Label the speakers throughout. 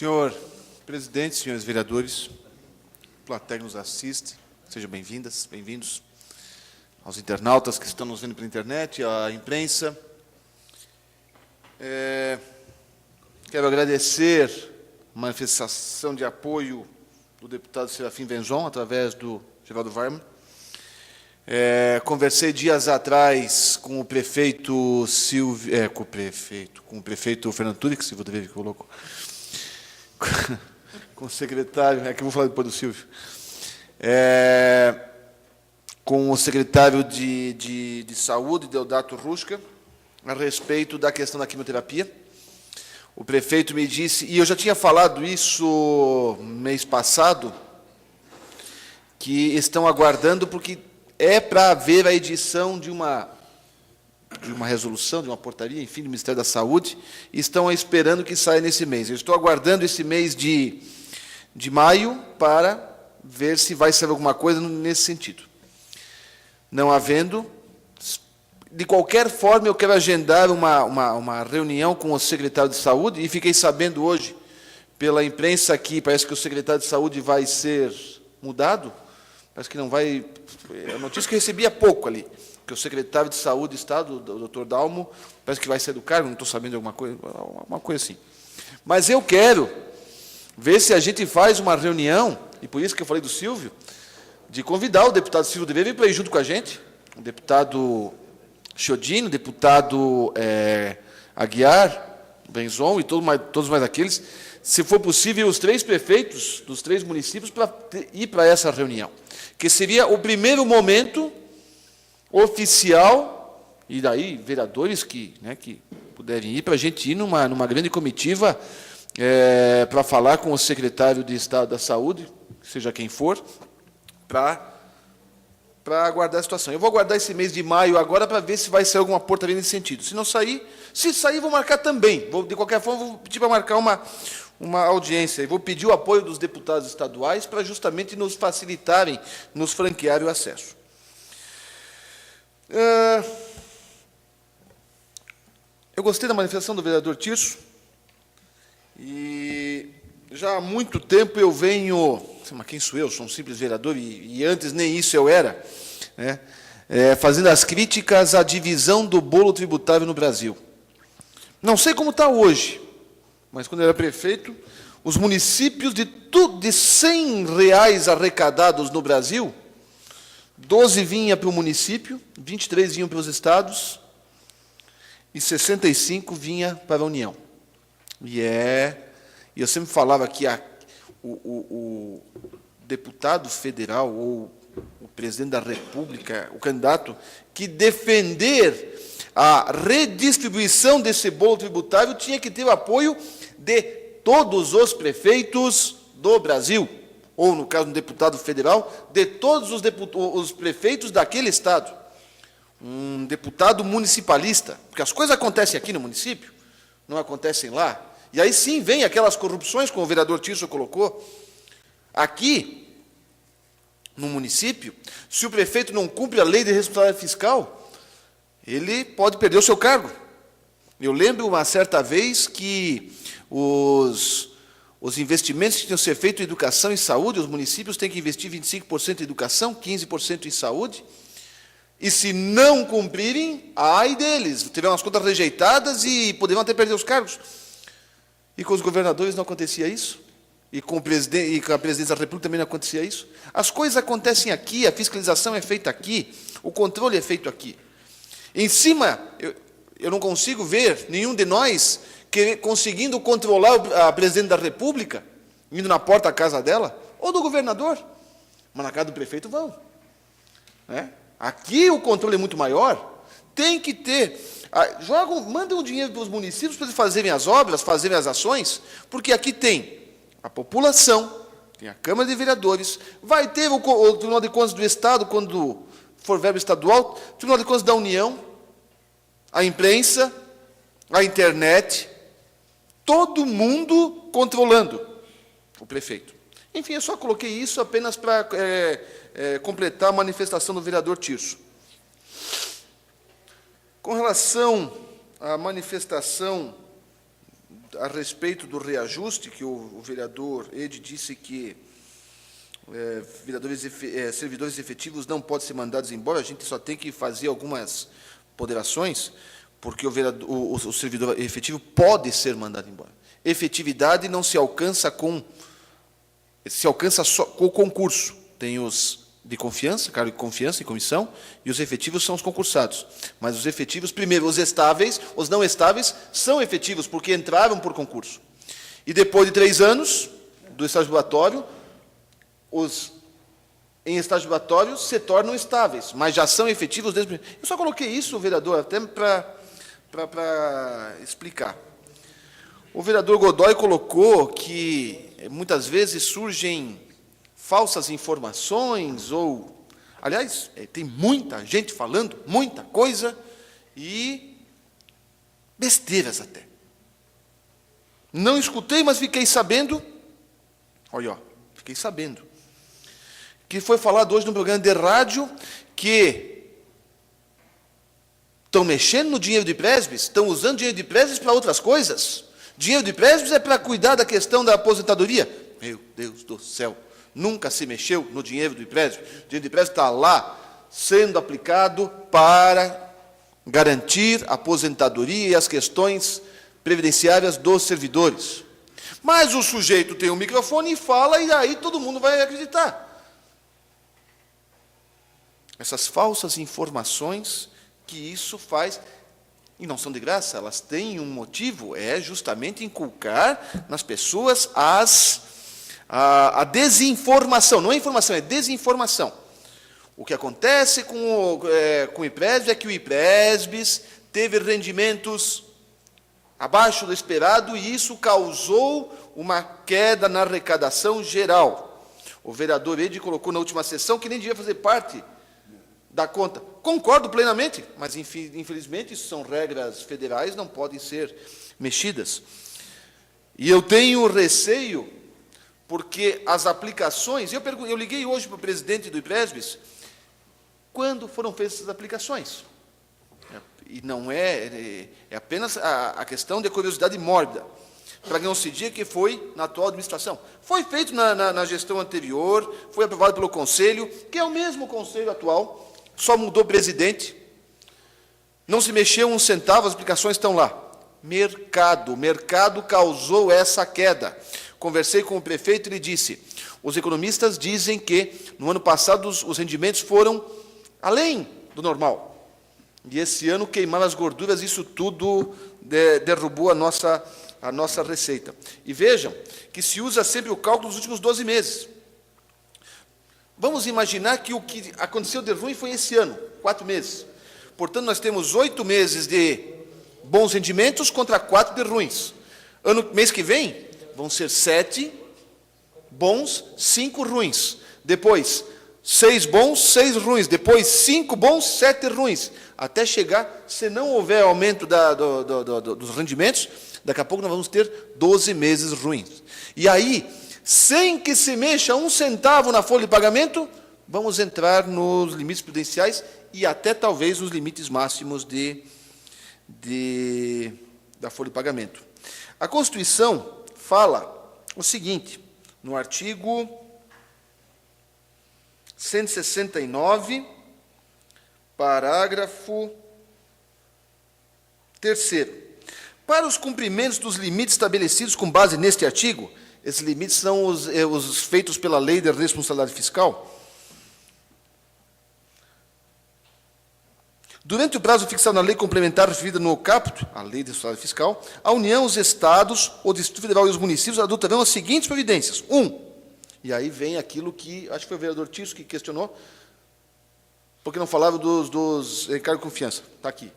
Speaker 1: Senhor presidente, senhores vereadores, plateia que nos assiste, sejam bem-vindas, bem-vindos aos internautas que estão nos vendo pela internet, à imprensa. Quero agradecer a manifestação de apoio do deputado Serafim Venzon, através do Geraldo Varman. Conversei dias atrás com o prefeito Silvio, com o prefeito Fernando Turi, que Silvio Turi colocou, com o secretário, que eu vou falar depois do Silvio, com o secretário de Saúde, Deodato Rusca, a respeito da questão da quimioterapia. O prefeito me disse, e eu já tinha falado isso mês passado, que estão aguardando, porque é para haver a edição de uma resolução, de uma portaria, enfim, do Ministério da Saúde, e estão esperando que saia nesse mês. Eu estou aguardando esse mês de maio para ver se vai sair alguma coisa nesse sentido. Não havendo, de qualquer forma, eu quero agendar uma reunião com o secretário de Saúde, e fiquei sabendo hoje, pela imprensa aqui, parece que o secretário de Saúde vai ser mudado, parece que não vai... A notícia que eu recebi há pouco ali, que o secretário de Saúde do Estado, o Dr. Dalmo, parece que vai ser do cargo, não estou sabendo de alguma coisa, uma coisa assim. Mas eu quero ver se a gente faz uma reunião, e por isso que eu falei do Silvio, de convidar o deputado Silvio de vir para ir junto com a gente, o deputado Chiodini, o deputado Aguiar, Benzon e todos mais aqueles, se for possível, os 3 prefeitos dos 3 municípios para ir para essa reunião, que seria o primeiro momento oficial, e daí vereadores que puderem ir, para a gente ir numa grande comitiva para falar com o secretário de Estado da Saúde, seja quem for, para aguardar a situação. Eu vou aguardar esse mês de maio agora para ver se vai sair alguma portaria nesse sentido. Se não sair, se sair, vou marcar também. De qualquer forma, vou pedir para marcar uma audiência, e vou pedir o apoio dos deputados estaduais para justamente nos facilitarem, nos franquearem o acesso. Eu gostei da manifestação do vereador Tirso, e já há muito tempo eu venho, mas quem sou eu? Sou um simples vereador, e antes nem isso eu era, fazendo as críticas à divisão do bolo tributável no Brasil. Não sei como está hoje, mas quando eu era prefeito, os municípios de R$100 arrecadados no Brasil, 12 vinha para o município, 23 vinham para os estados e 65 vinha para a União. E eu sempre falava que o deputado federal ou o presidente da República, o candidato, que defender a redistribuição desse bolo tributável tinha que ter o apoio de todos os prefeitos do Brasil, ou, no caso, um deputado federal, de todos os prefeitos daquele estado. Um deputado municipalista, porque as coisas acontecem aqui no município, não acontecem lá. E aí sim vem aquelas corrupções, como o vereador Tirso colocou. Aqui, no município, se o prefeito não cumpre a lei de responsabilidade fiscal, ele pode perder o seu cargo. Eu lembro uma certa vez que os investimentos que tinham que ser feitos em educação e saúde, os municípios têm que investir 25% em educação, 15% em saúde, e se não cumprirem, ai deles, tiveram as contas rejeitadas e poderiam até perder os cargos. E com os governadores não acontecia isso? E com a presidência da República também não acontecia isso? As coisas acontecem aqui, a fiscalização é feita aqui, o controle é feito aqui. Em cima, eu não consigo ver nenhum de nós conseguindo controlar a presidente da República, indo na porta da casa dela, ou do governador, mas na casa do prefeito vão. Aqui o controle é muito maior, tem que ter... mandem o dinheiro para os municípios para eles fazerem as obras, fazerem as ações, porque aqui tem a população, tem a Câmara de Vereadores, vai ter o Tribunal de Contas do Estado, quando for verba estadual, o Tribunal de Contas da União, a imprensa, a internet, todo mundo controlando o prefeito. Enfim, eu só coloquei isso apenas para completar a manifestação do vereador Tirso. Com relação à manifestação a respeito do reajuste, que o vereador Ede disse que servidores efetivos não podem ser mandados embora, a gente só tem que fazer algumas ponderações, porque o servidor efetivo pode ser mandado embora. Efetividade não se alcança só com o concurso. Tem os de confiança, cargo de confiança e comissão, e os efetivos são os concursados. Mas os efetivos, primeiro, os estáveis, os não estáveis, são efetivos, porque entraram por concurso. E depois de 3 anos do estágio probatório, os em estágio probatório se tornam estáveis, mas já são efetivos desde... Eu só coloquei isso, vereador, até para explicar. O vereador Godoy colocou que muitas vezes surgem falsas informações, ou, aliás, tem muita gente falando, muita coisa, e besteiras até. Não escutei, mas fiquei sabendo, olha, fiquei sabendo, que foi falado hoje no programa de rádio que estão mexendo no dinheiro de presbíteros, estão usando dinheiro de presbíteros para outras coisas. Dinheiro de presbíteros é para cuidar da questão da aposentadoria. Meu Deus do céu, nunca se mexeu no dinheiro de presbítero. O dinheiro de presbítero está lá, sendo aplicado para garantir a aposentadoria e as questões previdenciárias dos servidores. Mas o sujeito tem um microfone e fala, e aí todo mundo vai acreditar. Essas falsas informações que isso faz, e não são de graça, elas têm um motivo, é justamente inculcar nas pessoas a desinformação. Não é informação, é desinformação. O que acontece com o IPRESB é que o IPRESB teve rendimentos abaixo do esperado e isso causou uma queda na arrecadação geral. O vereador Ede colocou na última sessão que nem devia fazer parte da conta. Concordo plenamente, mas infelizmente isso são regras federais, não podem ser mexidas. E eu tenho receio, porque as aplicações... Eu liguei hoje para o presidente do IPRESB, quando foram feitas essas aplicações? E não é apenas a questão de curiosidade mórbida, para que não se diga que foi na atual administração. Foi feito na gestão anterior, foi aprovado pelo Conselho, que é o mesmo Conselho atual, só mudou presidente, não se mexeu um centavo, as aplicações estão lá. O mercado causou essa queda. Conversei com o prefeito, ele disse, os economistas dizem que no ano passado os rendimentos foram além do normal. E esse ano queimaram as gorduras, isso tudo derrubou a nossa receita. E vejam que se usa sempre o cálculo dos últimos 12 meses. Vamos imaginar que o que aconteceu de ruim foi esse ano, 4 meses. Portanto, nós temos 8 meses de bons rendimentos contra 4 de ruins. Mês que vem, vão ser 7 bons, 5 ruins. Depois, 6 bons, 6 ruins. Depois, 5 bons, 7 ruins. Até chegar, se não houver aumento dos rendimentos, daqui a pouco nós vamos ter 12 meses ruins. E aí, sem que se mexa um centavo na folha de pagamento, vamos entrar nos limites prudenciais e até talvez nos limites máximos da folha de pagamento. A Constituição fala o seguinte, no artigo 169, parágrafo 3º. Para os cumprimentos dos limites estabelecidos com base neste artigo, esses limites são os feitos pela Lei de Responsabilidade Fiscal. Durante o prazo fixado na lei complementar referida no caput, a Lei de Responsabilidade Fiscal, a União, os Estados, o Distrito Federal e os municípios adotarão as seguintes providências. 1. E aí vem aquilo que, acho que foi o vereador Tirso que questionou, porque não falava dos encargos de confiança. Está aqui.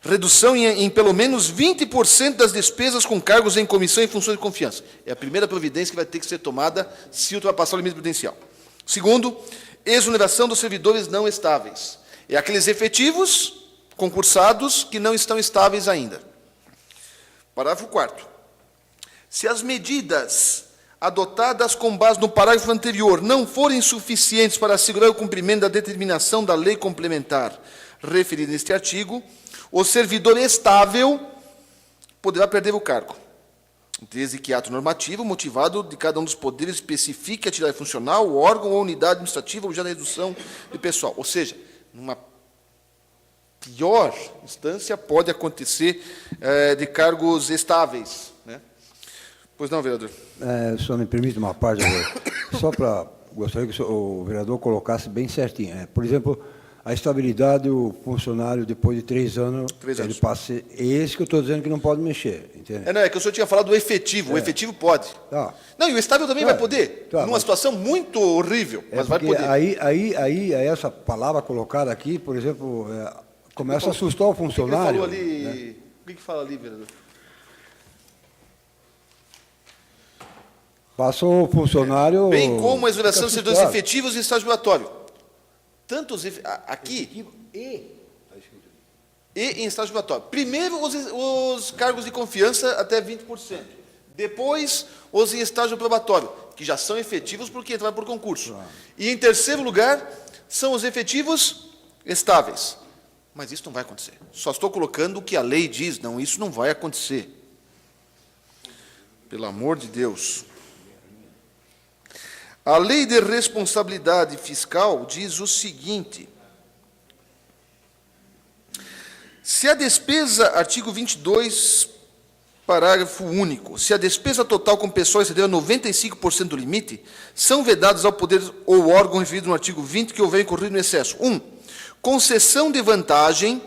Speaker 1: Redução em pelo menos 20% das despesas com cargos em comissão e funções de confiança. É a primeira providência que vai ter que ser tomada se ultrapassar o limite prudencial. Segundo, exoneração dos servidores não estáveis. É aqueles efetivos concursados que não estão estáveis ainda. Parágrafo 4º. Se as medidas adotadas com base no parágrafo anterior não forem suficientes para assegurar o cumprimento da determinação da lei complementar referida neste artigo, o servidor estável poderá perder o cargo, desde que ato normativo motivado de cada um dos poderes especifique a atividade funcional, o órgão ou unidade administrativa objeto da redução de pessoal. Ou seja, numa pior instância, pode acontecer de cargos estáveis. Né? Pois não, vereador?
Speaker 2: Só me permite uma parte, só para... Gostaria que o vereador colocasse bem certinho. Por exemplo, a estabilidade do funcionário, depois de 3 anos, ele passa... É esse que eu estou dizendo que não pode mexer, entende?
Speaker 1: Não, é que o senhor tinha falado do efetivo. O efetivo pode.
Speaker 2: Tá.
Speaker 1: Não, e o estável também vai poder. Numa situação muito horrível, mas vai poder.
Speaker 2: Aí, essa palavra colocada aqui, por exemplo, começa a assustar o funcionário.
Speaker 1: O que ele falou ali? Né? O que fala ali, vereador?
Speaker 2: Passou o funcionário...
Speaker 1: Bem como a exoneração de servidores efetivos e estágio obrigatório. Tanto aqui... E em estágio obrigatório. Primeiro, os cargos de confiança até 20%. Depois, os em estágio probatório, que já são efetivos porque entraram por concurso. E, em terceiro lugar, são os efetivos estáveis. Mas isso não vai acontecer. Só estou colocando o que a lei diz. Não, isso não vai acontecer. Pelo amor de Deus. A Lei de Responsabilidade Fiscal diz o seguinte: se a despesa, artigo 22, parágrafo único, se a despesa total com pessoal exceder 95% do limite, são vedados ao poder ou órgão referido no artigo 20 que houver incorrido no excesso. 1. Concessão de vantagem,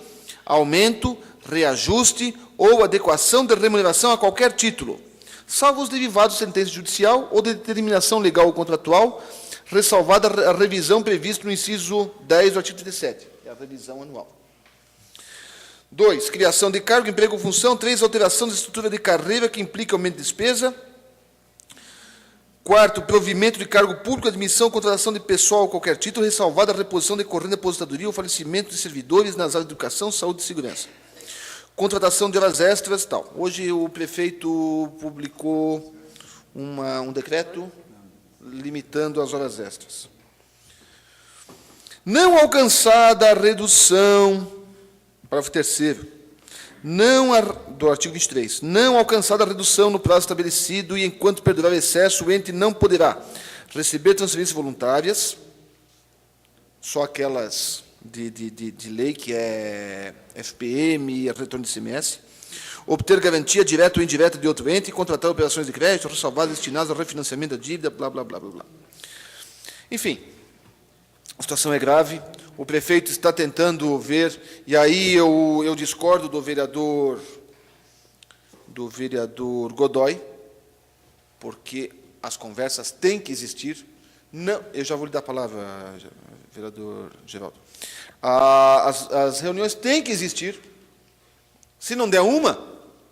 Speaker 1: aumento, reajuste ou adequação de remuneração a qualquer título, salvo os derivados de sentença judicial ou de determinação legal ou contratual, ressalvada a revisão prevista no inciso 10 do artigo 37. É a revisão anual. 2. Criação de cargo, emprego ou função. 3. Alteração da estrutura de carreira que implica aumento de despesa. 4. Provimento de cargo público, admissão ou contratação de pessoal a qualquer título, ressalvada a reposição decorrente da aposentadoria ou falecimento de servidores nas áreas de educação, saúde e segurança. Contratação de horas extras e tal. Hoje o prefeito publicou um decreto limitando as horas extras. Não alcançada a redução, parágrafo 3º, do artigo 23, não alcançada a redução no prazo estabelecido e enquanto perdurar o excesso, o ente não poderá receber transferências voluntárias, só aquelas de lei, que é FPM e retorno de ICMS, obter garantia direta ou indireta de outro ente, contratar operações de crédito, ressalvadas destinadas ao refinanciamento da dívida, blá, blá, blá, blá, blá. Enfim, a situação é grave, o prefeito está tentando ver, e aí eu discordo do vereador Godoy, porque as conversas têm que existir. Não, eu já vou lhe dar a palavra, vereador Geraldo. As reuniões têm que existir. Se não der uma,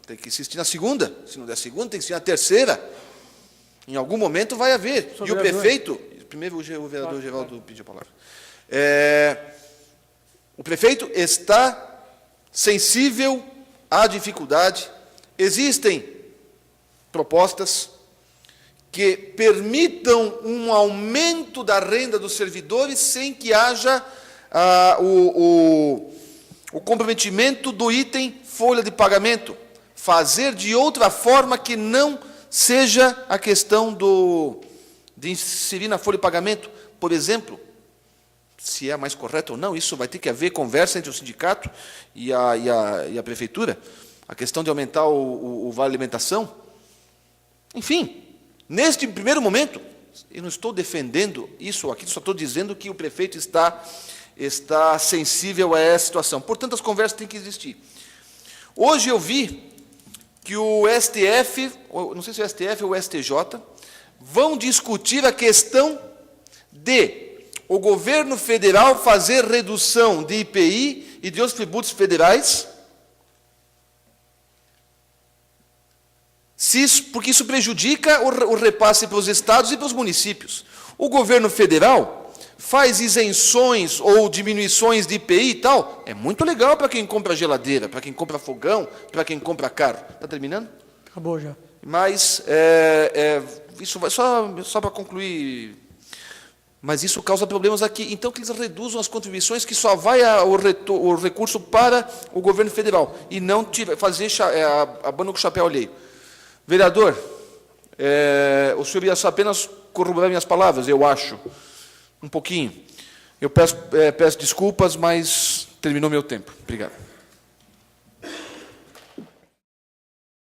Speaker 1: tem que existir na segunda. Se não der a segunda, tem que existir na terceira. Em algum momento vai haver. E o prefeito... Primeiro o vereador Geraldo pediu a palavra. O prefeito está sensível à dificuldade. Existem propostas que permitam um aumento da renda dos servidores sem que haja o comprometimento do item folha de pagamento. Fazer de outra forma que não seja a questão de inserir na folha de pagamento. Por exemplo, se é mais correto ou não, isso vai ter que haver conversa entre o sindicato e a prefeitura. A questão de aumentar o vale alimentação. Enfim, neste primeiro momento, eu não estou defendendo isso ou aquilo, só estou dizendo que o prefeito está sensível a essa situação. Portanto, as conversas têm que existir. Hoje eu vi que o STF, não sei se é o STF ou o STJ, vão discutir a questão de o governo federal fazer redução de IPI e de outros tributos federais, porque isso prejudica o repasse para os estados e para os municípios. O governo federal faz isenções ou diminuições de IPI e tal, é muito legal para quem compra geladeira, para quem compra fogão, para quem compra carro. Está terminando?
Speaker 3: Acabou já.
Speaker 1: Mas, isso vai só para concluir, Mas isso causa problemas aqui. Então, que eles reduzam as contribuições, que só vai o recurso para o governo federal, e não fazer abano com o chapéu alheio. Vereador, o senhor ia só apenas corroborar minhas palavras, eu acho. Um pouquinho. Eu peço desculpas, mas terminou meu tempo. Obrigado.